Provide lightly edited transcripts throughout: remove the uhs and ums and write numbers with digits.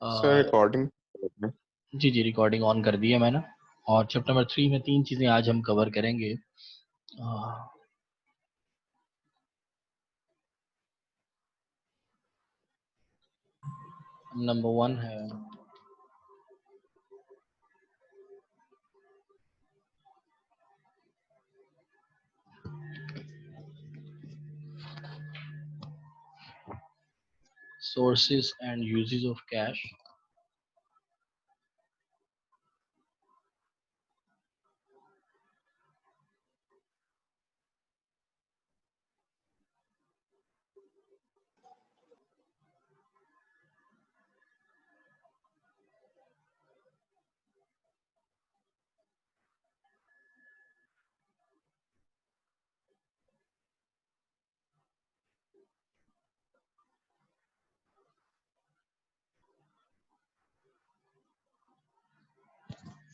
Sir recording. जी जी, recording on कर दी है मैंने। और चैप्टर नंबर 3 में 3 चीज़ें आज हम कवर करेंगे। नंबर 1 है sources and uses of cash।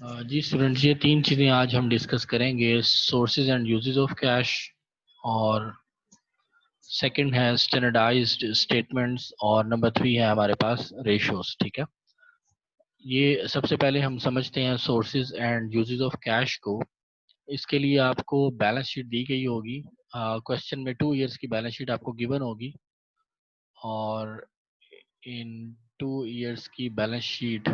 जी स्टूडेंट्स, ये 3 चीज़ें आज हम डिस्कस करेंगे, sources and uses of cash, और सेकंड है स्टैंडर्डाइज्ड स्टेटमेंट्स, और नंबर 3 है हमारे पास रेशियोज। ठीक है, ये सबसे पहले हम समझते हैं sources and uses of cash को। इसके लिए आपको बैलेंस शीट दी गई होगी। क्वेश्चन में 2 इयर्स की बैलेंस शीट आपको गिवन होगी, और इन 2 इयर्स की बैलेंस शीट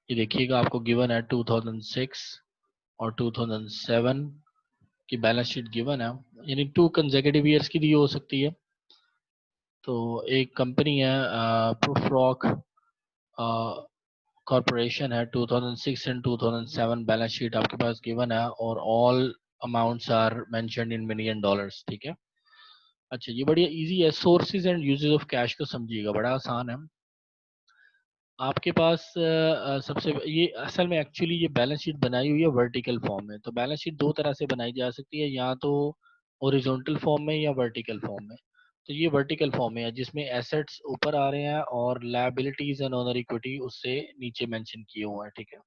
ये देखिएगा आपको गिवन है 2006 और 2007 की बैलेंस शीट गिवन है, यानी 2 कंसेक्यूटिव ईयर्स की दी हो सकती है। तो एक कंपनी है प्रूफ्रॉक कॉरपोरेशन है, 2006 एंड 2007 बैलेंस शीट आपके पास गिवन है, और all amounts are mentioned in million dollars. ठीक है, अच्छा ये बढ़िया इजी है। Sources and uses of cash को समझिएगा, बड़ा आसान है। आपके पास सबसे ये असल में एक्चुअली ये बैलेंस शीट बनाई हुई है वर्टिकल फॉर्म में। तो बैलेंस शीट 2 तरह से बनाई जा सकती है, या तो हॉरिजॉन्टल फॉर्म में या वर्टिकल फॉर्म में। तो ये वर्टिकल फॉर्म में है, जिसमें एसेट्स ऊपर आ रहे हैं और लायबिलिटीज एंड ऑनर इक्विटी उससे नीचे मेंशन किए हुए हैं। ठीक है,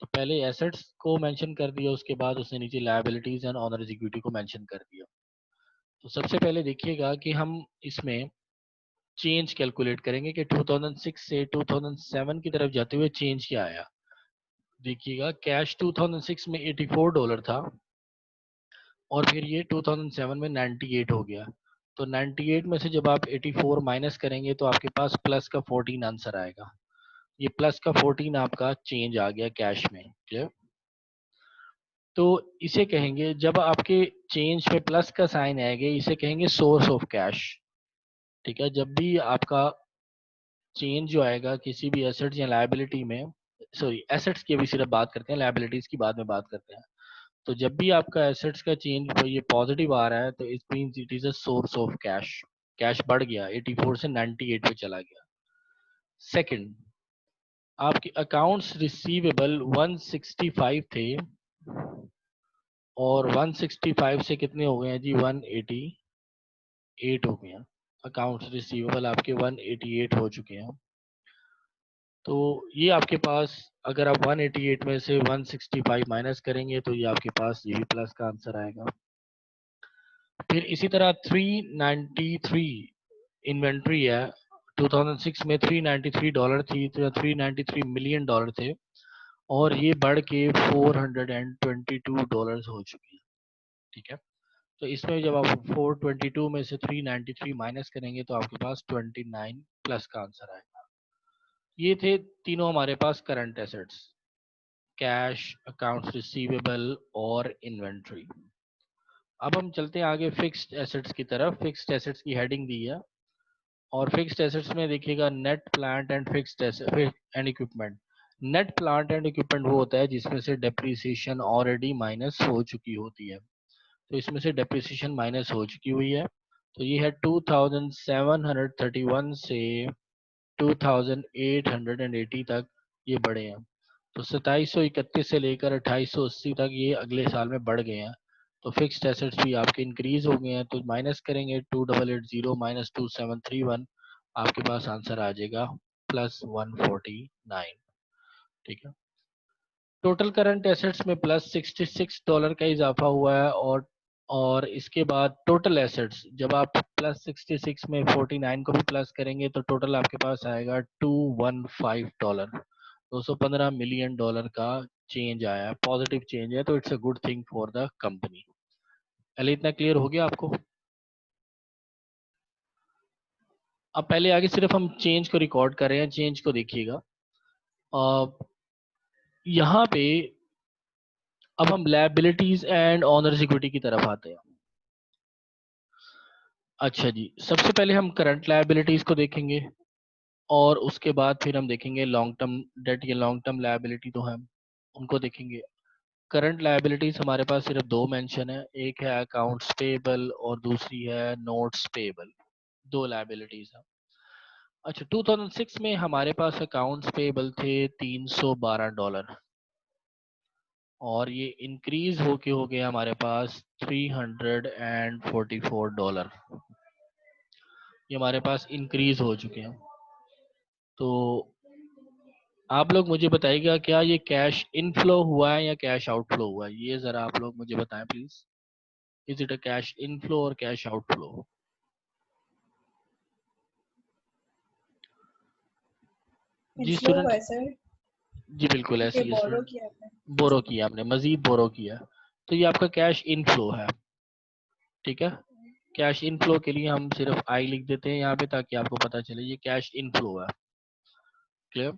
तो पहले एसेट्स को मेंशन कर दिया, उसके बाद उसने नीचे लायबिलिटीज एंड ऑनर इक्विटी को मेंशन कर दिया। तो सबसे पहले देखिएगा कि हम इसमें चेंज कैलकुलेट करेंगे कि 2006 से 2007 की तरफ जाते हुए चेंज क्या आया। देखिएगा कैश 2006 में $84 था, और फिर ये 2007 में 98 हो गया। तो 98 में से जब आप 84 माइनस करेंगे तो आपके पास प्लस का 14 आंसर आएगा। ये प्लस का 14 आपका चेंज आ गया कैश में। क्लियर? तो इसे कहेंगे, जब आपके चेंज में प्लस का साइन आएगा, इसे कहेंगे सोर्स ऑफ कैश। ठीक है, जब भी आपका चेंज जो आएगा किसी भी एसेट्स या लायबिलिटी में, सॉरी एसेट्स की अभी सिर्फ बात करते हैं, लायबिलिटीज की बाद में बात करते हैं। तो जब भी आपका एसेट्स का चेंज ये पॉजिटिव आ रहा है, तो it means it is a source of cash. Cash बढ़ गया, 84 से 98 पे चला गया। सेकंड, आपके अकाउंट्स रिसीवेबल 165 थे, और 165 से कितने हो गए हैं जी, 188 हो गए हैं। अकाउंट्स रिसीवेबल आपके 188 हो चुके हैं। तो ये आपके पास, अगर आप 188 में से 165 माइनस करेंगे तो ये आपके पास ये भी प्लस का आंसर आएगा। फिर इसी तरह 393 इन्वेंट्री है, 2006 में $393 थी, तो $393 मिलियन थे, और ये बढ़ के $422 हो चुकी है। ठीक है, तो इसमें जब आप 422 में से 393 माइनस करेंगे तो आपके पास 29 प्लस का आंसर आएगा। ये थे तीनों हमारे पास current assets, cash, accounts receivable और इन्वेंट्री। अब हम चलते हैं आगे फिक्स्ड एसेट्स की तरफ। फिक्स्ड एसेट्स की हेडिंग दी है, और फिक्स्ड एसेट्स में देखिएगा net plant and fixed and equipment. Net plant and equipment वो होता है जिसमें से डेप्रिसिएशन ऑलरेडी माइनस हो चुकी होती है। तो इसमें से डेप्रिसिएशन माइनस हो चुकी हुई है। तो ये है 2731 से 2880 तक ये बढ़े हैं। तो 2731 से लेकर 2880 तक ये अगले साल में बढ़ गए हैं। तो फिक्स्ड एसेट्स भी आपके इंक्रीज हो गए हैं। तो माइनस करेंगे 2880 माइनस 2731, आपके पास आंसर आ जाएगा प्लस 149। ठीक है, टोटल करंट एसेट्स में प्लस $66 का इजाफा हुआ है, और और इसके बाद टोटल एसेट्स जब आप प्लस 66 में 49 को भी प्लस करेंगे तो टोटल आपके पास आएगा $215, $215 मिलियन का चेंज आया है, पॉजिटिव चेंज है, तो it's a good thing for the company. पहले इतना क्लियर हो गया आपको? अब पहले आगे सिर्फ हम चेंज को रिकॉर्ड कर रहे हैं, चेंज को देखिएगा। यहाँ पे अब हम लायबिलिटीज एंड ऑनर्स इक्विटी की तरफ आते हैं। अच्छा जी, सबसे पहले हम करंट लायबिलिटीज को देखेंगे और उसके बाद फिर हम देखेंगे लॉन्ग टर्म डेट या लॉन्ग टर्म लायबिलिटी तो हम उनको देखेंगे। करंट लायबिलिटीज हमारे पास सिर्फ दो मेंशन है, एक है अकाउंट्स पेबल और दूसरी है नोट्स पेबल, दो लायबिलिटीज है। अच्छा, 2006 में हमारे पास अकाउंट्स पेबल थे $312 और ये इंक्रीज होके हो गया हमारे पास $344, ये हमारे पास इंक्रीज हो चुके हैं। तो आप लोग मुझे बताइएगा क्या ये कैश इनफ्लो हुआ है या कैश आउटफ्लो हुआ है, ये जरा आप लोग मुझे बताएं please. Is it a cash inflow और कैश आउटफ्लो? जी इन्फ्लो हुआ स्टूडेंट, है सर, जी बिल्कुल ऐसे क्योंकि ही है बोरो स्टूडेंट। किया आपने। बोरो जी। किया आपने, मजीद बोरो किया, तो ये आपका कैश इनफ्लो है। ठीक है, कैश इनफ्लो के लिए हम सिर्फ आई लिख देते हैं यहाँ पे ताकि आपको पता चले ये कैश इनफ्लो है। क्लियर?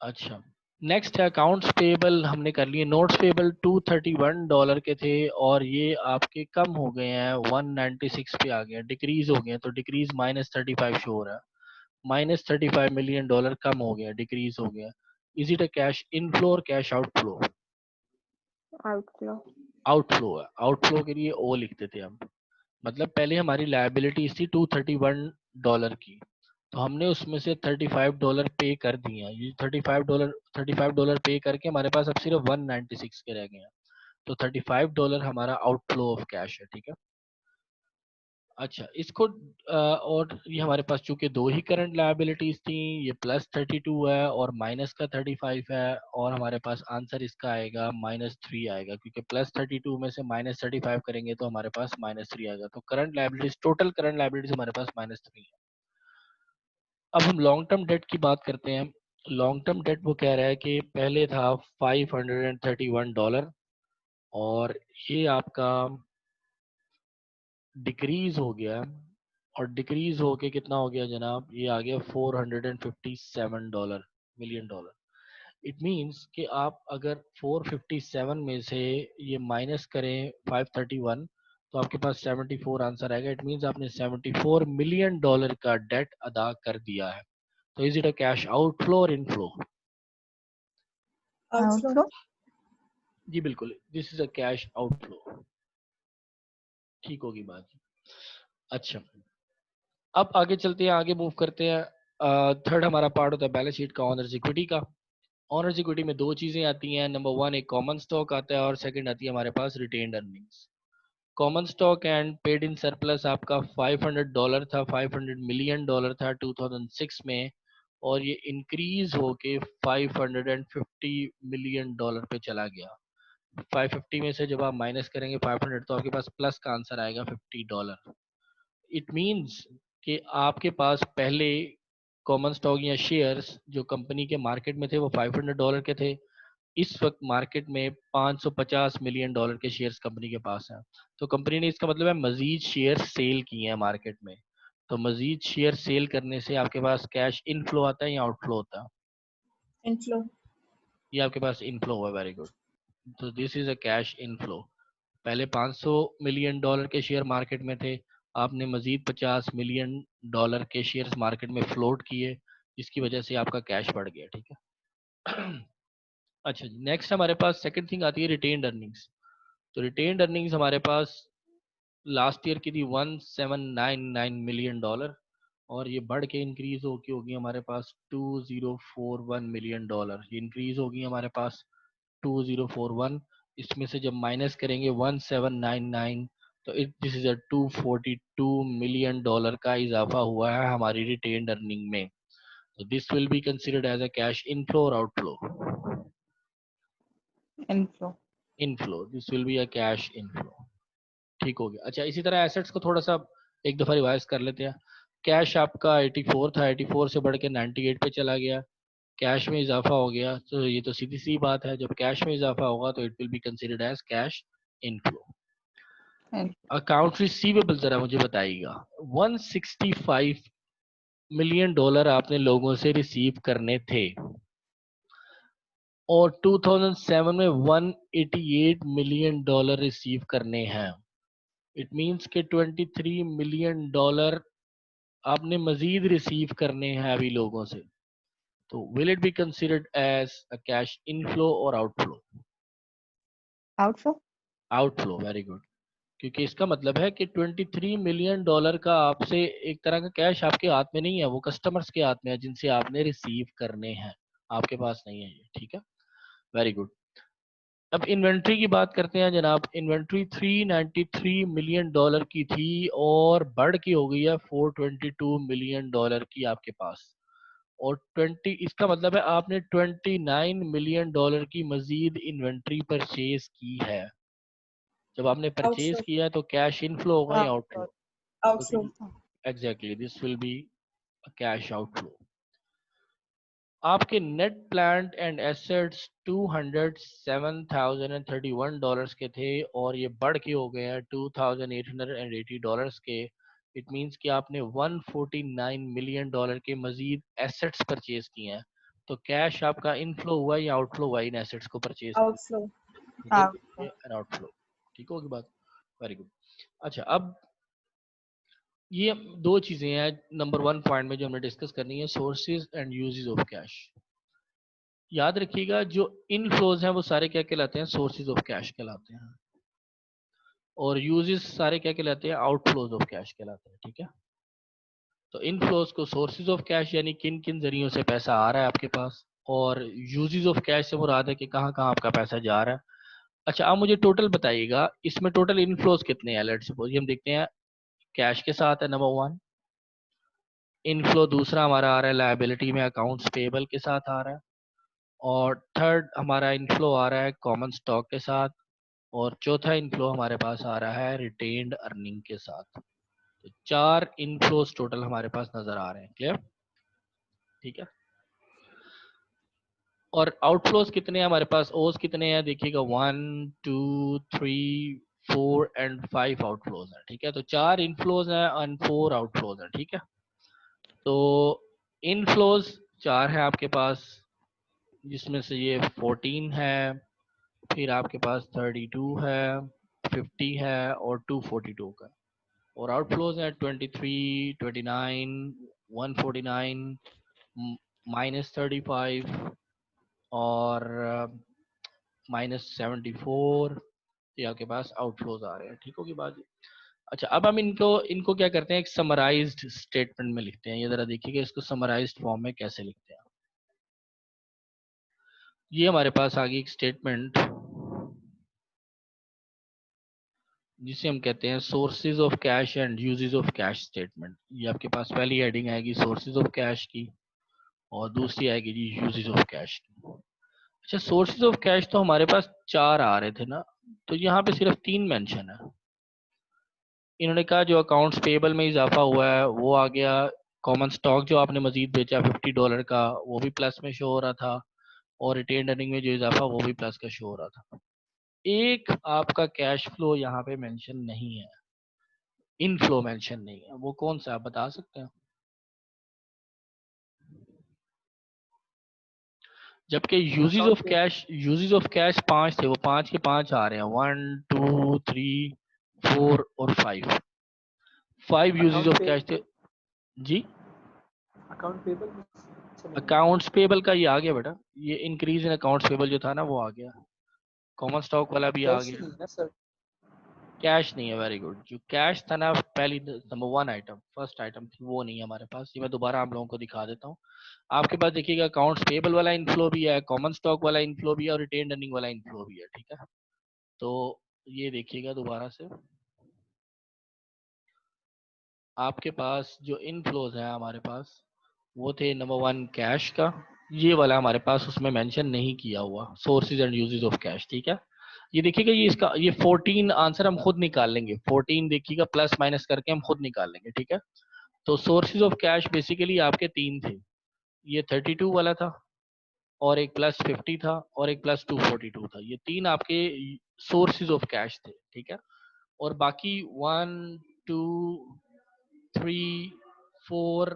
अच्छा, नेक्स्ट है अकाउंट्स पेबल, हमने कर लिए। नोट्स पेबल $231 के थे और ये आपके कम हो गए हैं, 196 पे आ गए हैं, डिक्रीज हो गए हैं, तो डिक्रीज -35 शो हो रहा है, -$35 मिलियन कम हो गया, डिक्रीज हो गया। Is it a cash inflow और कैश आउटफ्लो? आउटफ्लो। आउटफ्लो है, आउटफ्लो के लिए ओ लिखते थे हम। मतलब पहले हमारी लायबिलिटीज थी $231 की, तो हमने उसमें से $35 पे कर दिए हैं। ये $35 पे करके हमारे पास अब सिर्फ 196 के रह गए हैं, तो $35 हमारा आउटफ्लो ऑफ कैश है। ठीक है, अच्छा इसको और ये हमारे पास चूंकि दो ही करंट लायबिलिटीज थी, ये +32 है और माइनस का 35 है, और हमारे पास आंसर इसका आएगा -3 आएगा, क्योंकि +32 में से -35 करेंगे तो हमारे पास -3 आएगा, तो current liabilities, total current liabilities हमारे पास -3 है। अब हम लॉन्ग टर्म डेट की बात करते हैं। लॉन्ग टर्म डेट वो कह रहा है कि पहले था $531 और ये आपका डिक्रीज हो गया, और डिक्रीज होके कितना हो गया जनाब, ये आ गया $457 मिलियन। इट मीन्स कि आप अगर 457 में से ये माइनस करें 531 तो आपके पास 74 आंसर आएगा। इट मीन्स आपने $74 मिलियन का डेट अदा कर दिया है। तो is it a cash outflow और इनफ्लो? आउटफ्लो। आउटफ्लो। जी बिल्कुल, this is a cash outflow. ठीक होगी बात। अच्छा, अब आगे चलते हैं, आगे मूव करते हैं। थर्ड हमारा पार्ट होता है बैलेंस शीट का, ऑनर्स इक्विटी का। ऑनर्स इक्विटी में दो चीजें आती हैं, नंबर वन एक कॉमन स्टॉक आता है और सेकंड आती है हमारे पास retained earnings. Common stock and paid in surplus आपका $500 था, $500 मिलियन था 2006 में, और ये इंक्रीज होके $550 मिलियन पे चला गया। 550 में से जब आप माइनस करेंगे 500 तो आपके पास प्लस का आंसर आएगा $50। इट मीन्स कि आपके पास पहले कॉमन स्टॉक या शेयर्स जो कंपनी के मार्केट में थे वो $500 के थे, इस वक्त मार्केट में $550 मिलियन के शेयर्स कंपनी के पास हैं। तो कंपनी ने, इसका मतलब है मजीद शेयर सेल किए हैं मार्केट में, तो मजीद शेयर सेल करने से आपके पास कैश इनफ्लो आता है या आउटफ्लो होता है? इनफ्लो। ये आपके पास इनफ्लो हुआ, वेरी गुड। तो this is a cash inflow. पहले $500 मिलियन के शेयर मार्केट में थे, आपने मजीद $50 मिलियन के शेयर्स मार्केट में फ्लोट किए, जिसकी वजह से आपका कैश बढ़ गया। ठीक है। अच्छा जी, नेक्स्ट हमारे पास सेकंड थिंग आती है रिटेन्ड अर्निंग्स। तो रिटेन्ड अर्निंग्स हमारे पास लास्ट ईयर की थी $1799 मिलियन, और ये बढ़ के इंक्रीज होगी होगी हमारे पास $2041 मिलियन, ये इंक्रीज होगी हमारे पास 2041। इसमें से जब माइनस करेंगे 1799 तो दिस इज अ $242 मिलियन का इजाफा हुआ है हमारी रिटेन्ड अर्निंग में। तो this will be considered as a cash inflow और outflow? Inflow. Inflow, this will be a cash inflow. ठीक हो गया। अच्छा, इसी तरह एसेट्स को थोड़ा सा एक दफा रिवाइज कर लेते हैं। कैश आपका 84 था, 84 से बढ़ के 98 पे चला गया, कैश में इजाफा हो गया। तो ये तो सीधी सी बात है, जब कैश में इजाफा होगा तो it will be considered as cash inflow. Account receivable जरा मुझे बताइएगा, 165 मिलियन डॉलर आपने लोगों से रिसीव करने थे और 2007 में 188 मिलियन डॉलर रिसीव करने हैं। इट मींस के 23 मिलियन डॉलर आपने मजीद रिसीव करने हैं अभी लोगों से। तो will it be considered as a cash inflow और outflow? Outflow. Outflow, very good. क्योंकि इसका मतलब है कि 23 मिलियन डॉलर का आपसे एक तरह का कैश आपके हाथ में नहीं है, वो कस्टमर्स के हाथ में है जिनसे आपने रिसीव करने हैं, आपके पास नहीं है ये। ठीक है, वेरी गुड। अब इन्वेंट्री की बात करते हैं जनाब। इन्वेंट्री 393 मिलियन डॉलर की थी और बढ़ के हो गई है 422 मिलियन डॉलर की आपके पास। और 20, इसका मतलब है आपने 29 मिलियन डॉलर की मजीद इन्वेंट्री परचेज की है। जब आपने परचेज आउटफ्लो। किया तो कैश इनफ्लो होगा या outflow? Outflow. Exactly, this will be cash outflow. आपके net plant and assets 207,031 dollars के थे और ये बढ़ के हो गए हैं 2,880 डॉलर्स के। इट मींस कि आपने 149 मिलियन डॉलर के मजीद एसेट्स परचेज किए हैं। तो कैश आपका इनफ्लो हुआ या आउटफ्लो हुआ इन एसेट्स को परचेज आउटफ्लो। किया? आउटफ्लो। ठीक होगी बात, वेरी गुड। अच्छा, अब ये दो चीजें हैं नंबर 1 पॉइंट में जो हमने डिस्कस करनी है, sources and uses of cash. याद रखिएगा, जो इनफ्लोज हैं वो सारे क्या कहलाते हैं? सोर्सेज ऑफ कैश कहलाते हैं। और यूजेस सारे क्या कहलाते हैं? आउटफ्लोज ऑफ कैश कहलाते हैं। ठीक है, तो इनफ्लोज को सोर्सेज ऑफ कैश यानी किन किन जरियों से पैसा आ रहा है आपके पास, और यूजेस ऑफ कैश से मुराद है कि कहाँ कहाँ आपका पैसा जा रहा है। अच्छा, आप मुझे टोटल बताइएगा, इसमें टोटल इनफ्लोज कितने हैं? लेट्स सपोज हम देखते हैं, कैश के साथ है नंबर 1 इनफ्लो, दूसरा हमारा आ रहा है लायबिलिटी में अकाउंट्स पेबल के साथ आ रहा है, और थर्ड हमारा इनफ्लो आ रहा है कॉमन स्टॉक के साथ, और चौथा इनफ्लो हमारे पास आ रहा है रिटेन्ड अर्निंग के साथ। तो 4 इनफ्लोज टोटल हमारे पास नजर आ रहे हैं। क्लियर? ठीक है, और आउटफ्लोज कितने हैं हमारे पास? ओज कितने हैं देखिएगा, 1 2 3 4 एंड 5 आउटफ्लोज हैं। ठीक है, तो 4 इनफ्लोज हैं एंड 4 आउटफ्लोज हैं। ठीक है, तो इनफ्लोज 4 है आपके पास, जिसमें से ये 14 है, फिर आपके पास 32 है, 50 है और 242 का। और आउटफ्लोज है 23, 29, 149, -35 और -74। ये आपके पास आउटफ्लोज आ रहे हैं। ठीक होगी बात? अच्छा, अब हम इनको इनको क्या करते हैं, एक समराइज्ड स्टेटमेंट में लिखते हैं। ये जरा देखिएगा, इसको समराइज्ड फॉर्म में कैसे लिखते हैं। ये हमारे पास आ गई एक स्टेटमेंट जिसे हम कहते हैं sources of cash and uses of cash statement. ये आपके पास पहली हेडिंग आएगी सोर्सेज ऑफ कैश की, और दूसरी आएगी जी यूजेस ऑफ कैश की। अच्छा, सोर्सेज ऑफ कैश तो हमारे पास 4 आ रहे थे ना, तो यहाँ पे सिर्फ 3 मेंशन है। इन्होंने कहा जो अकाउंट्स पेबल में इजाफा हुआ है वो आ गया, कॉमन स्टॉक जो आपने मजीद बेचा $50 का वो भी प्लस में शो हो रहा था, और रिटेन अर्निंग में जो इजाफा वो भी प्लस का शो हो रहा था। एक आपका कैश फ्लो यहाँ पे मेंशन नहीं है, इनफ्लो मेंशन नहीं है, वो कौन सा आप बता सकते हैं? जबकि यूजेस ऑफ कैश 5 थे, वो 5 के 5 आ रहे हैं, 1 2 3 4 और 5 यूजेस ऑफ कैश थे जी। अकाउंट पेबल अकाउंट्स पेबल का ये आ गया बेटा, ये इंक्रीज इन अकाउंट्स पेबल जो था ना वो आ गया, कॉमन स्टॉक वाला भी आ गया। नहीं ना सर। कैश नहीं है, वेरी गुड। जो कैश था ना पहली नंबर 1 आइटम, फर्स्ट आइटम थी, वो नहीं है हमारे पास। ये मैं दोबारा आप लोगों को दिखा देता हूँ। आपके पास देखिएगा अकाउंट्स पेबल वाला इनफ्लो भी है, कॉमन स्टॉक वाला इनफ्लो भी है, और रिटेन अर्निंग वाला इनफ्लो भी है। ठीक है, तो ये देखिएगा दोबारा से, आपके पास जो इनफ्लोज है हमारे पास वो थे नंबर 1 कैश का, ये वाला हमारे पास उसमें मेंशन नहीं किया हुआ, sources and uses of cash. ठीक है, ये देखिएगा, ये इसका ये 14 आंसर हम खुद निकाल लेंगे, 14 देखिएगा प्लस माइनस करके हम खुद निकाल लेंगे, ठीक है। तो सोर्सेज ऑफ कैश बेसिकली आपके तीन थे, ये 32 वाला था, और एक प्लस 50 था, और एक प्लस 242 था। ये तीन आपके सोर्सेज ऑफ कैश थे, ठीक है। और बाकी 1 2 3 4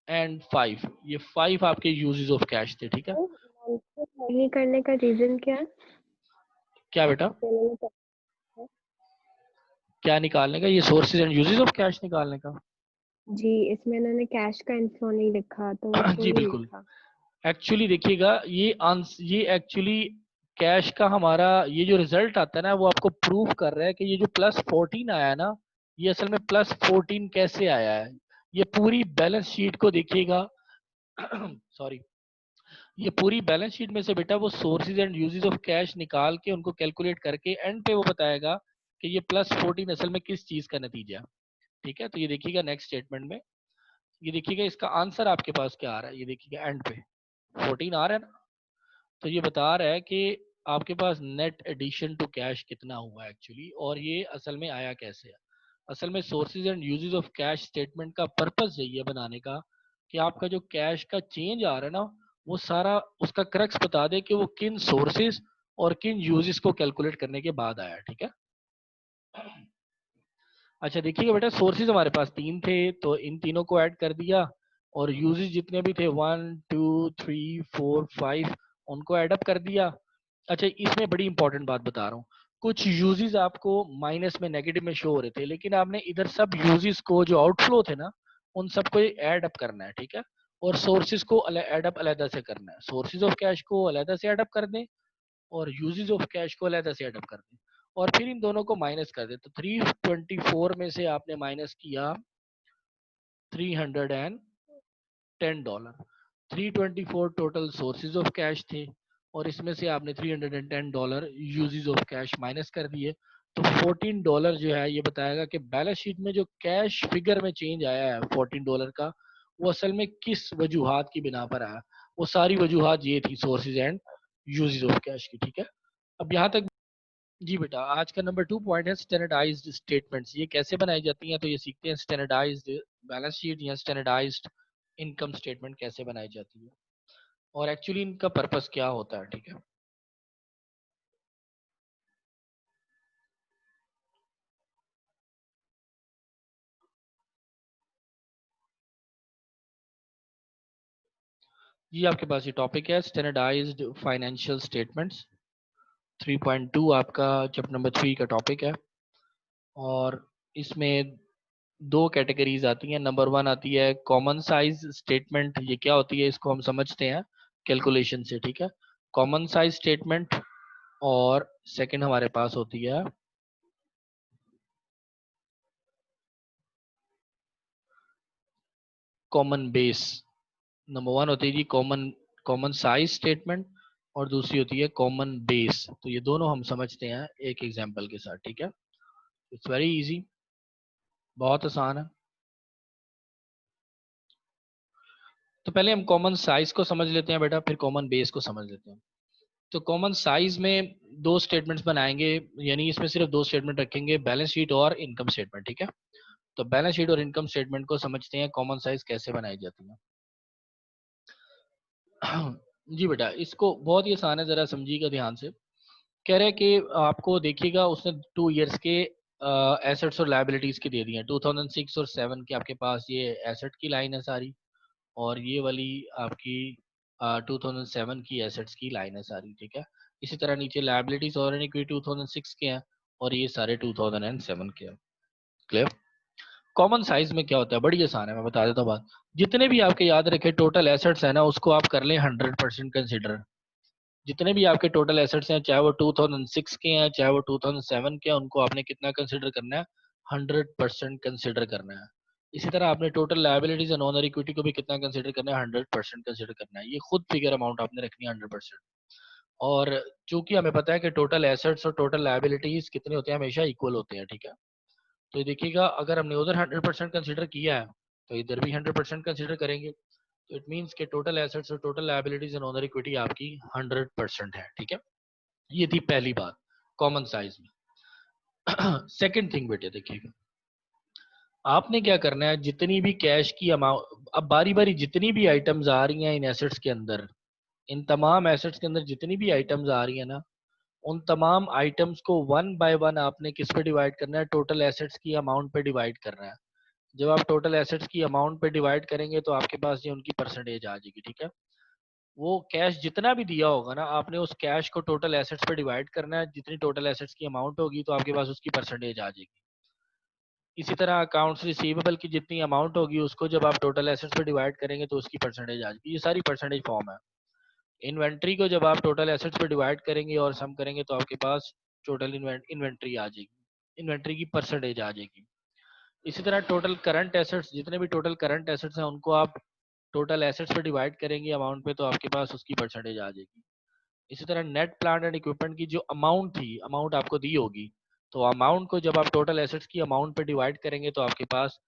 एंड 5, ये 5 आपके यूजेस ऑफ कैश थे, ठीक है। नहीं करने का रीजन क्या है? क्या बेटा, मैंने क्या निकालने का? ये sources and uses of cash निकालने का। जी, इसमें इन्होंने कैश का इन्फो नहीं लिखा, तो वो क्यों जी नहीं बिल्कुल, लिखा? एक्चुअली देखिएगा, ये एक्चुअली कैश का हमारा ये जो रिजल्ट आता है ना, वो आपको प्रूव कर रहा है कि ये जो प्लस 14 आया है ना, ये असल में प्लस 14 कैसे आया है। ये पूरी बैलेंस शीट को देखिएगा सॉरी, ये पूरी बैलेंस शीट में से बेटा वो sources and uses of cash निकाल के उनको कैलकुलेट करके एंड पे वो बताएगा कि ये प्लस 14 असल में किस चीज का नतीजा है, ठीक है। तो ये देखिएगा नेक्स्ट स्टेटमेंट में, ये देखिएगा इसका आंसर आपके पास क्या आ रहा है, ये देखिएगा एंड पे 14 आ रहा है ना। तो ये बता रहा है कि आपके पास नेट एडिशन टू कैश कितना हुआ एक्चुअली, और ये असल में आया कैसे है। असल में sources and uses of cash statement का पर्पस यही है बनाने का कि आपका जो कैश का चेंज आ रहा है ना, वो सारा उसका क्रक्स बता दे कि वो किन सोर्सेज और किन यूजेस को कैलकुलेट करने के बाद आया, ठीक है। अच्छा देखिएगा बेटा, सोर्सेज हमारे पास तीन थे, तो इन तीनों को ऐड कर दिया, और यूजेस जितने भी थे 1 2 3 4 5 उनको ऐड अप कर दिया। अच्छा इसमें बड़ी इंपॉर्टेंट बात बता रहा हूँ, कुछ यूजेस आपको माइनस में नेगेटिव में शो हो रहे थे, लेकिन आपने इधर सब यूजेस को जो आउटफ्लो थे ना, उन सबको ऐड अप करना है, ठीक है। और सोर्सेज को ऐड अप अलग से करना है, सोर्सेज ऑफ कैश को अलग से ऐड अप कर दें, और यूजेस ऑफ कैश को अलग से ऐड अप कर दें, और फिर इन दोनों को माइनस कर दें। तो 324 में से आपने माइनस किया $310, 324 टोटल सोर्सेज ऑफ कैश थे, और इसमें से आपने $310 यूजेस ऑफ कैश माइनस कर दिए। तो $14 जो है ये बताएगा कि बैलेंस शीट में जो कैश फिगर में चेंज आया है $14 का, वो असल में किस वजूहात की बिना पर आया। वो सारी वजूहात ये थी sources and uses of cash की, ठीक है। अब यहाँ तक जी बेटा, आज का नंबर 2 पॉइंट है स्टैंडर्डाइज्ड स्टेटमेंट्स। ये कैसे बनाई जाती हैं, तो ये सीखते हैं स्टैंडर्डाइज्ड बैलेंस शीट या स्टैंडर्डाइज्ड इनकम स्टेटमेंट कैसे बनाई जाती है, और एक्चुअली इनका पर्पस क्या होता है, ठीक है। जी आपके पास ये टॉपिक है स्टैंडर्डाइज्ड फाइनेंशियल स्टेटमेंट्स, 3.2 आपका चैप्टर नंबर 3 का टॉपिक है। और इसमें दो कैटेगरीज आती हैं। नंबर 1 आती है कॉमन साइज स्टेटमेंट, ये क्या होती है इसको हम समझते हैं कैलकुलेशन से, ठीक है। कॉमन साइज स्टेटमेंट, और सेकंड हमारे पास होती है कॉमन बेस। नंबर 1 होती है जी कॉमन साइज स्टेटमेंट, और दूसरी होती है कॉमन बेस। तो ये दोनों हम समझते हैं एक एग्जांपल के साथ, ठीक है। इट्स वेरी इजी, बहुत आसान है। तो पहले हम कॉमन साइज को समझ लेते हैं बेटा, फिर कॉमन बेस को समझ लेते हैं। तो कॉमन साइज में दो स्टेटमेंट्स बनाएंगे, यानी इसमें सिर्फ दो स्टेटमेंट रखेंगे, बैलेंस शीट और इनकम स्टेटमेंट, ठीक है। तो बैलेंस शीट और इनकम स्टेटमेंट को समझते हैं कॉमन साइज कैसे बनाई जाती है। जी बेटा, इसको बहुत ही आसान है, जरा समझिएगा ध्यान से। कह रहे हैं कि आपको देखिएगा उसने 2 इयर्स के एसेट्स और लायबिलिटीज की दे दी हैं। 2006 और 7 के आपके पास ये एसेट की लाइन है सारी, और ये वाली आपकी 2007 की एसेट्स की लाइन है सारी, ठीक है। इसी तरह नीचे लायबिलिटीज और इक्विटी 2006 के हैं, और ये सारे 2007 के हैं। क्लियर। कॉमन साइज में क्या होता है, बड़ी आसान है, मैं बता देता हूँ बात। जितने भी आपके याद रखे टोटल एसेट्स है ना, उसको आप कर लें 100% कंसिडर। जितने भी आपके टोटल एसेट्स हैं, चाहे वो 2006 के हैं चाहे वो 2007 के हैं, उनको आपने कितना कंसिडर करना है, 100% कंसिडर करना है। इसी तरह आपने total liabilities and owner equity को भी कितना कंसिडर करना है, 100% कंसिडर करना है। ये खुद फिगर अमाउंट आपने रखनी है 100%। और चूंकि हमें पता है कि टोटल एसेट्स और टोटल लायबिलिटीज कितने होते हैं, हमेशा इक्वल होते हैं, ठीक है। तो ये देखिएगा, अगर हमने उधर 100% कंसिडर किया है, तो इधर भी 100% कंसिडर करेंगे। तो इट मीन्स के टोटल एसेट्स और total liabilities and owner equity आपकी 100% है, ठीक है। ये थी पहली बात। कॉमन साइज में। सेकंड थिंग बेटे देखिएगा, आपने क्या करना है, जितनी भी कैश की अमाउंट, अब बारी बारी जितनी भी आइटम्स आ रही हैं इन एसेट्स के अंदर, इन तमाम एसेट्स के अंदर जितनी भी आइटम्स आ रही है ना, उन तमाम आइटम्स को वन बाय वन आपने किस पे डिवाइड करना है, टोटल एसेट्स की अमाउंट पे डिवाइड करना है। जब आप टोटल एसेट्स की अमाउंट पे डिवाइड करेंगे तो आपके पास ये उनकी परसेंटेज आ जाएगी, ठीक है। वो कैश जितना भी दिया होगा ना, आपने उस कैश को टोटल एसेट्स पे डिवाइड करना है, जितनी टोटल एसेट्स की अमाउंट होगी तो आपके पास उसकी परसेंटेज आ जाएगी। इसी तरह अकाउंट्स रिसीवेबल की जितनी अमाउंट होगी उसको जब आप टोटल एसेट्स पे डिवाइड करेंगे तो उसकी परसेंटेज आ जाएगी। ये सारी परसेंटेज फॉर्म है। इन्वेंट्री को जब आप टोटल एसेट्स पे डिवाइड करेंगे और सम करेंगे तो आपके पास टोटल इन्वेंट्री आ जाएगी, इन्वेंट्री की परसेंटेज आ जाएगी। इसी तरह टोटल करंट एसेट्स, जितने भी टोटल करंट एसेट्स हैं उनको आप टोटल एसेट्स पे डिवाइड करेंगे अमाउंट पे तो आपके पास उसकी परसेंटेज आ जाएगी। इसी तरह नेट प्लांट एंड इक्विपमेंट की जो अमाउंट थी, अमाउंट आपको दी होगी, तो अमाउंट को जब आप टोटल एसेट्स की अमाउंट पे डिवाइड करेंगे तो आपके पास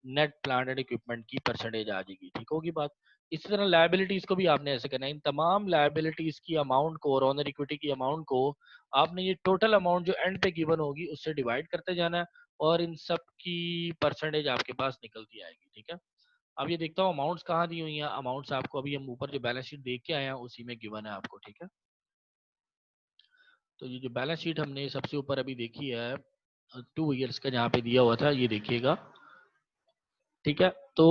नेट प्लांट एंड इक्विपमेंट की परसेंटेज आ जाएगी, ठीक होगी बात। इसी तरह लायबिलिटीज को भी आपने ऐसे करना है, इन तमाम लायबिलिटीज की अमाउंट को और ऑनर इक्विटी की अमाउंट को आपने ये टोटल अमाउंट जो एंड पे गिवन होगी उससे डिवाइड करते जाना है और इन सब की परसेंटेज आपके पास निकलती आएगी, ठीक है। अब ये देखता हूँ अमाउंट्स कहाँ दी हुई हैं, अमाउंट्स आपको अभी हम ऊपर जो बैलेंस शीट देख के आए हैं उसी में गिवन है आपको, ठीक है। तो ये जो बैलेंस शीट हमने सबसे ऊपर अभी देखी है 2 ईयर्स का जहाँ पे दिया हुआ था, ये देखिएगा, ठीक है। तो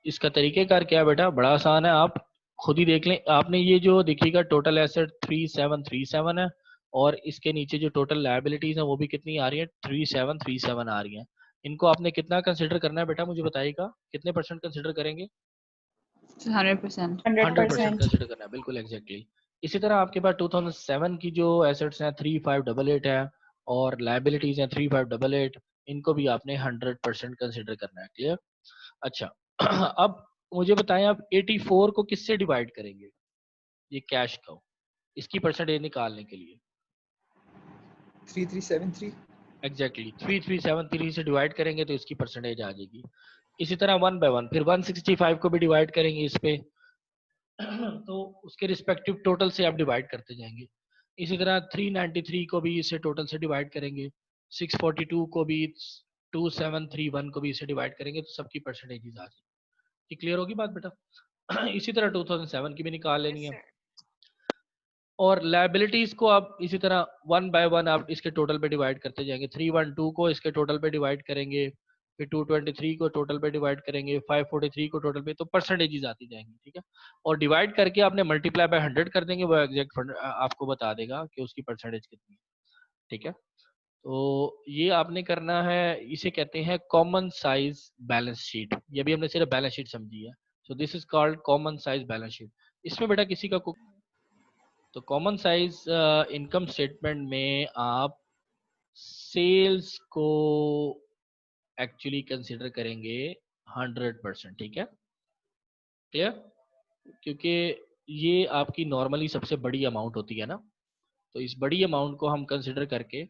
इसका तरीकेकार क्या है बेटा, बड़ा आसान है, आप खुद ही देख लें। आपने ये जो देखिएगा टोटल एसेट 3737 है और इसके नीचे जो टोटल लायबिलिटीज है वो भी कितनी आ रही है, 3737 आ रही है। इनको आपने कितना कंसिडर करना है बेटा, मुझे बताइएगा, कितने परसेंट कंसिडर करेंगे? 100%. 100% कंसिडर करना है, बिल्कुल एग्जैक्टली। इसी तरह आपके पास 2007 की जो एसेट्स हैं 3588 है और लायबिलिटीज हैं 3588, इनको भी आपने 100% कंसिडर करना है, क्लियर। अच्छा अब मुझे बताएं आप 84 को किससे डिवाइड करेंगे, ये कैश को, इसकी परसेंटेज निकालने के लिए। 3373. एग्जैक्टली 3373 से डिवाइड करेंगे तो इसकी परसेंटेज आ जाएगी। इसी तरह वन बाय वन फिर 165 को भी डिवाइड करेंगे इस पे तो उसके रिस्पेक्टिव टोटल से आप डिवाइड करते जाएंगे। इसी तरह 393 को भी इसे टोटल से डिवाइड करेंगे, 642 को भी, 2731 को भी इसे डिवाइड करेंगे तो सबकी परसेंटेज आ जाएगी। ये क्लियर होगी बात बेटा। इसी तरह 2007 की भी निकाल लेनी है और लायबिलिटीज को आप इसी तरह वन बाय वन आप इसके टोटल पे डिवाइड करते जाएंगे। 312 को इसके टोटल पे डिवाइड करेंगे, फिर 223 को टोटल पे डिवाइड करेंगे, 543 को टोटल पे, तो परसेंटेजेस आती जाएंगी, ठीक है। और डिवाइड करके आपने मल्टीप्लाई बाय 100 कर देंगे, वो एग्जैक्ट आपको बता देगा कि उसकी परसेंटेज कितनी है, ठीक है। तो ये आपने करना है, इसे कहते हैं कॉमन साइज बैलेंस शीट। ये भी हमने सिर्फ बैलेंस शीट समझी है, so this is called common size balance sheet. इसमें बेटा किसी का तो कॉमन साइज इनकम स्टेटमेंट में आप सेल्स को एक्चुअली कंसिडर करेंगे 100%, ठीक है, क्लियर। क्योंकि ये आपकी नॉर्मली सबसे बड़ी अमाउंट होती है ना, तो इस बड़ी अमाउंट को हम कंसिडर करके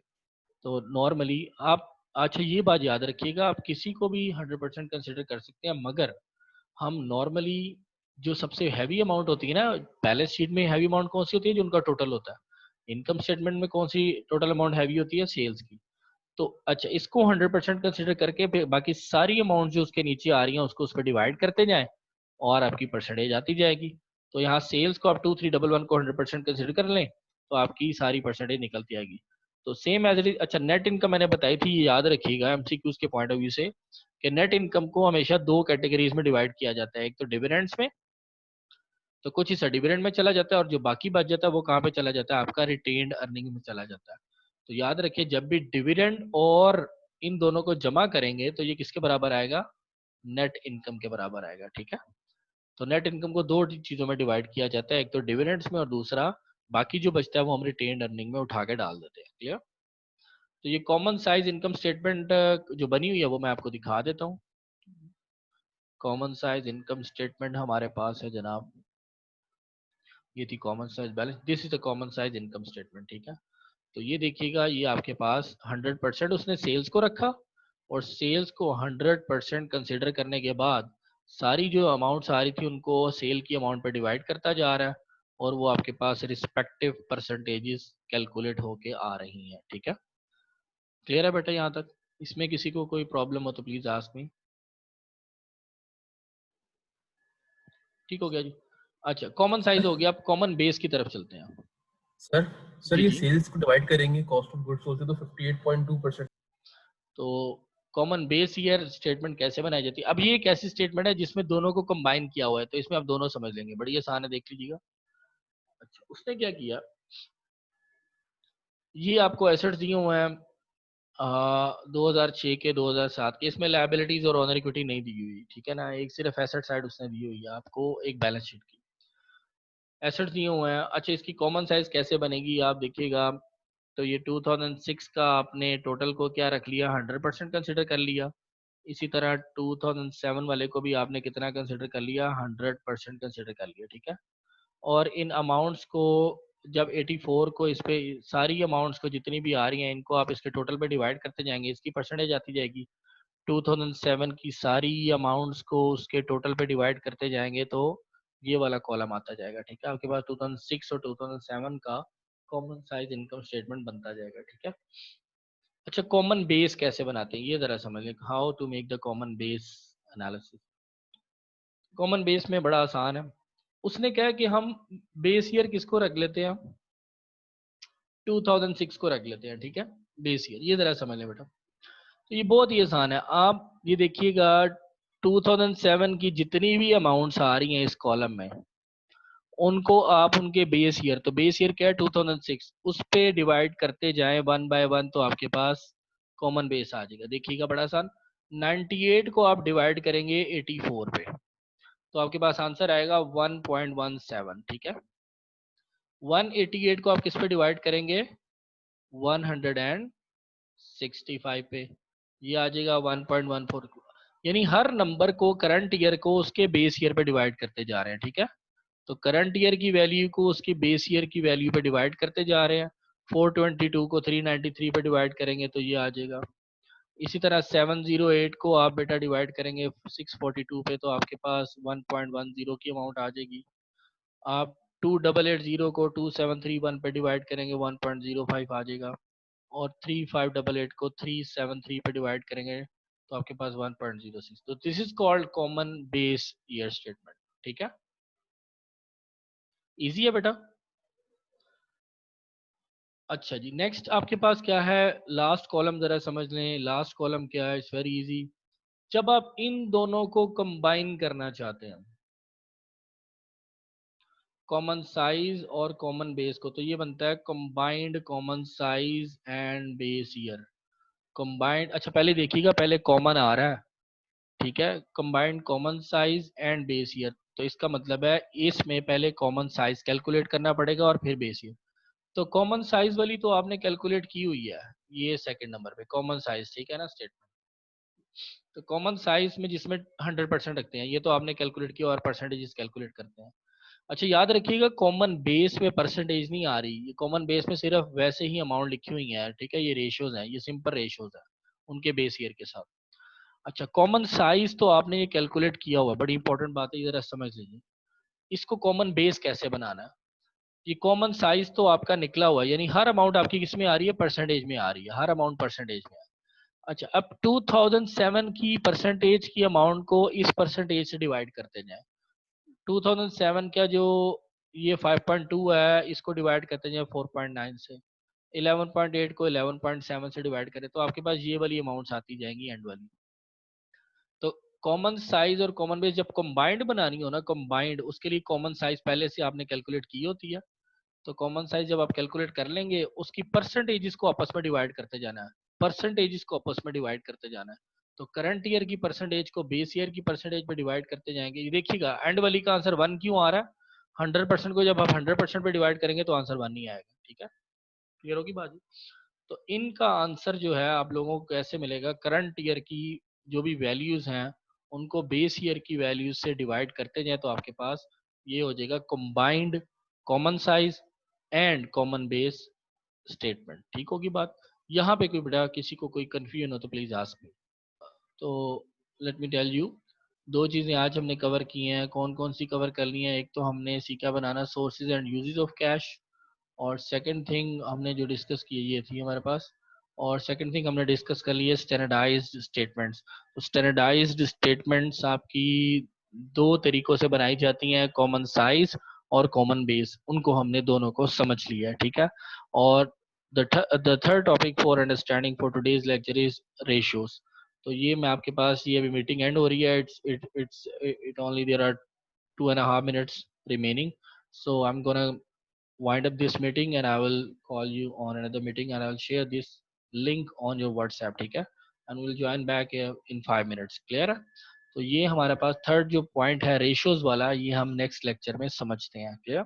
तो नॉर्मली आप, अच्छा ये बात याद रखिएगा, आप किसी को भी 100% कंसिडर कर सकते हैं, मगर हम नॉर्मली जो सबसे हैवी अमाउंट होती है ना बैलेंस शीट में, हैवी अमाउंट कौन सी होती है, जो उनका टोटल होता है। इनकम स्टेटमेंट में कौन सी टोटल अमाउंट हैवी होती है, सेल्स की। तो अच्छा इसको 100% कंसिडर करके फिर बाकी सारी अमाउंट जो उसके नीचे आ रही हैं उसको उस पर डिवाइड करते जाएं और आपकी परसेंटेज आती जाएगी। तो यहाँ सेल्स को आप 2311 को 100% कंसिडर कर लें तो आपकी सारी परसेंटेज निकलती आएगी। तो सेम एज इट इज। अच्छा नेट इनकम मैंने बताई थी, ये याद रखिएगा एमसीक्यूज के पॉइंट ऑफ व्यू से, कि नेट इनकम को हमेशा दो कैटेगरीज में डिवाइड किया जाता है, एक तो डिविडेंड्स में, तो कुछ हिस्सा डिविडेंड में चला जाता है और जो बाकी बच जाता है वो कहाँ पे चला जाता है, आपका रिटेन्ड अर्निंग में चला जाता है। तो याद रखिए जब भी डिविडेंड और इन दोनों को जमा करेंगे तो ये किसके बराबर आएगा, नेट इनकम के बराबर आएगा, ठीक है। तो नेट इनकम को दो चीजों में डिवाइड किया जाता है, एक तो डिविडेंड्स में और दूसरा बाकी जो बचता है वो हम रिटेन्ड अर्निंग में उठा के डाल देते हैं, क्लियर। तो ये कॉमन साइज इनकम स्टेटमेंट जो बनी हुई है वो मैं आपको दिखा देता हूँ। कॉमन साइज इनकम स्टेटमेंट हमारे पास है जनाब, ये थी common size balance, this is the common size income statement, ठीक है। तो ये देखिएगा, ये आपके पास 100% उसने सेल्स को रखा और सेल्स को 100% कंसिडर करने के बाद सारी जो अमाउंट्स आ रही थी उनको सेल की अमाउंट पे डिवाइड करता जा रहा है और वो आपके पास रिस्पेक्टिव परसेंटेजेस कैलकुलेट होके आ रही हैं। ठीक है, क्लियर है बेटा यहाँ तक? इसमें किसी को कोई प्रॉब्लम हो तो प्लीज आस्क मी। ठीक हो गया जी। अच्छा, कॉमन साइज हो गया, अब कॉमन बेस की तरफ चलते हैं। सर जी ये जी। सेल्स को डिवाइड करेंगे कॉस्ट ऑफ गुड्स सोल्ड तो 58.2%। तो कॉमन बेस ईयर स्टेटमेंट कैसे बनाई जाती है? अब ये एक ऐसी स्टेटमेंट है जिसमें दोनों को कंबाइन किया हुआ है, तो इसमें आप दोनों समझ लेंगे, बड़ी आसान है, देख लीजिएगा। अच्छा, उसने क्या किया, ये आपको एसेट्स दिए हुए हैं 2006 के 2007 के, इसमें लायबिलिटीज और ऑनर इक्विटी नहीं दी हुई, ठीक है ना, एक सिर्फ एसेट साइड उसने दी हुई है आपको एक बैलेंस शीट की, एसेट्स दिए हुए हैं। अच्छा, इसकी कॉमन साइज कैसे बनेगी आप देखिएगा, तो ये 2006 का आपने टोटल को क्या रख लिया, 100% कंसिडर कर लिया। इसी तरह 2007 वाले को भी आपने कितना कंसिडर कर लिया, 100% कंसिडर कर लिया। ठीक है, और इन अमाउंट्स को जब 84 को इस पे सारी अमाउंट्स को जितनी भी आ रही हैं इनको आप इसके टोटल पे डिवाइड करते जाएंगे, इसकी परसेंटेज आती जाएगी। 2007 की सारी अमाउंट्स को उसके टोटल पे डिवाइड करते जाएंगे तो ये वाला कॉलम आता जाएगा। ठीक है, आपके पास 2006 और 2007 का कॉमन साइज इनकम स्टेटमेंट बनता जाएगा। ठीक है, अच्छा, कॉमन बेस कैसे बनाते हैं ये जरा समझ लें, how to make the common base analysis. Common base में बड़ा आसान है, उसने क्या है कि हम बेस ईयर किसको रख लेते हैं, 2006 को रख लेते हैं। ठीक है, बेस ईयर, ये जरा समझ लें बेटा। तो ये बहुत ही आसान है, आप ये देखिएगा 2007 की जितनी भी अमाउंट्स आ रही हैं इस कॉलम में उनको आप उनके बेस ईयर, तो बेस ईयर क्या है 2006, उस पे डिवाइड करते जाएं वन बाय वन, तो आपके पास कॉमन बेस आ जाएगा। देखिएगा बड़ा आसान, 98 को आप डिवाइड करेंगे 84 पे तो आपके पास आंसर आएगा 1.17। ठीक है, 188 को आप किस पे डिवाइड करेंगे, 165 पे, ये आ जाएगा 1.14। यानी हर नंबर को करंट ईयर को उसके बेस ईयर पे डिवाइड करते जा रहे हैं। ठीक है, तो करंट ईयर की वैल्यू को उसकी बेस ईयर की वैल्यू पे डिवाइड करते जा रहे हैं। 422 को 393 पे डिवाइड करेंगे तो ये आ जाएगा। इसी तरह 708 को आप बेटा डिवाइड करेंगे 642 पे तो आपके पास 1.10 की अमाउंट आ जाएगी। आप 2880 को 2731 पे डिवाइड करेंगे 1.05 आ जाएगा, और 3588 को 373 पे डिवाइड करेंगे तो आपके पास 1.06। तो this is called common base year statement. ठीक है, इजी है बेटा। अच्छा जी, नेक्स्ट आपके पास क्या है, लास्ट कॉलम जरा समझ लें, लास्ट कॉलम क्या है, इट्स वेरी इजी। जब आप इन दोनों को कंबाइन करना चाहते हैं, कॉमन साइज और कॉमन बेस को, तो ये बनता है combined common size and base year. Combined, अच्छा पहले देखिएगा, पहले कॉमन आ रहा है, ठीक है, combined common size and base year, तो इसका मतलब है इसमें पहले कॉमन साइज कैलकुलेट करना पड़ेगा और फिर बेस ईयर। तो कॉमन साइज वाली तो आपने कैलकुलेट की हुई है, ये सेकंड नंबर पे कॉमन साइज, ठीक है ना स्टेटमेंट। तो कॉमन साइज में जिसमें 100% रखते हैं ये तो आपने कैलकुलेट किया और परसेंटेजेस कैलकुलेट करते हैं। अच्छा, याद रखिएगा कॉमन बेस में परसेंटेज नहीं आ रही, ये कॉमन बेस में सिर्फ वैसे ही अमाउंट लिखी हुई है। ठीक है, ये रेशियोज हैं, ये सिंपल रेशियोज है उनके बेस ईयर के साथ। अच्छा, कॉमन साइज तो आपने ये कैलकुलेट किया हुआ, बड़ी इंपॉर्टेंट बात है, जरा समझ लीजिए। इसको कॉमन बेस कैसे बनाना है, ये कॉमन साइज तो आपका निकला हुआ है, यानी हर अमाउंट आपकी किस में आ रही है, परसेंटेज में आ रही है, हर अमाउंट परसेंटेज में है। अच्छा, अब 2007 की परसेंटेज की अमाउंट को इस परसेंटेज से डिवाइड करते जाएं। 2007 का जो ये 5.2 है इसको डिवाइड करते जाएं 4.9 से, 11.8 को 11.7 से डिवाइड करें तो आपके पास ये वाली अमाउंट्स आती जाएंगी एंड वाली। तो कॉमन साइज और कॉमन बेस जब कंबाइंड बनानी हो ना, कंबाइंड, उसके लिए कॉमन साइज पहले से आपने कैलकुलेट की होती है। तो कॉमन साइज जब आप कैलकुलेट कर लेंगे उसकी परसेंटेजेस को आपस में डिवाइड करते जाना है, परसेंटेजेस को आपस में डिवाइड करते जाना है। तो करंट ईयर की परसेंटेज को बेस ईयर की परसेंटेज पे डिवाइड करते जाएंगे। ये देखिएगा एंड वाली का आंसर 1 क्यों आ रहा है, 100% को जब आप 100% पे डिवाइड करेंगे तो आंसर 1 नहीं आएगा। ठीक है, क्लियर होगी बात। तो इनका आंसर जो है आप लोगों को कैसे मिलेगा, करंट ईयर की जो भी वैल्यूज हैं उनको बेस ईयर की वैल्यूज से डिवाइड करते जाए तो आपके पास ये हो जाएगा combined common size and common base statement. ठीक होगी बात। यहाँ पे कोई बेटा किसी को कोई कंफ्यूजन हो तो प्लीज आस्क मी। तो लेट मी टेल यू, दो चीज़ें आज हमने कवर की हैं, कौन कौन सी कवर करनी है? एक तो हमने सीखा बनाना sources and uses of cash, और सेकंड थिंग हमने जो डिस्कस की ये थी हमारे पास, और सेकंड थिंग हमने डिस्कस कर ली है स्टैंडर्डाइज्ड स्टेटमेंट्स। तो स्टैंडर्डाइज्ड स्टेटमेंट्स आपकी दो तरीकों से बनाई जाती हैं, कॉमन साइज और कॉमन बेस, उनको हमने दोनों को समझ लिया है, ठीक है। और the third topic for understanding for today's lecture is ratios. तो ये मैं आपके पास, ये अभी मीटिंग एंड हो रही है, it only there are 2.5 minutes remaining, so I'm gonna wind up this meeting and I will call you on another meeting and I will share this link on your WhatsApp, ठीक है, and we'll join back in 5 minutes, clear है? तो ये हमारे पास third जो point है ratios वाला, ये हम नेक्स्ट लेक्चर में समझते हैं, क्लियर?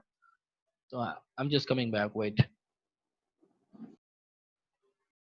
तो I'm just coming back, wait.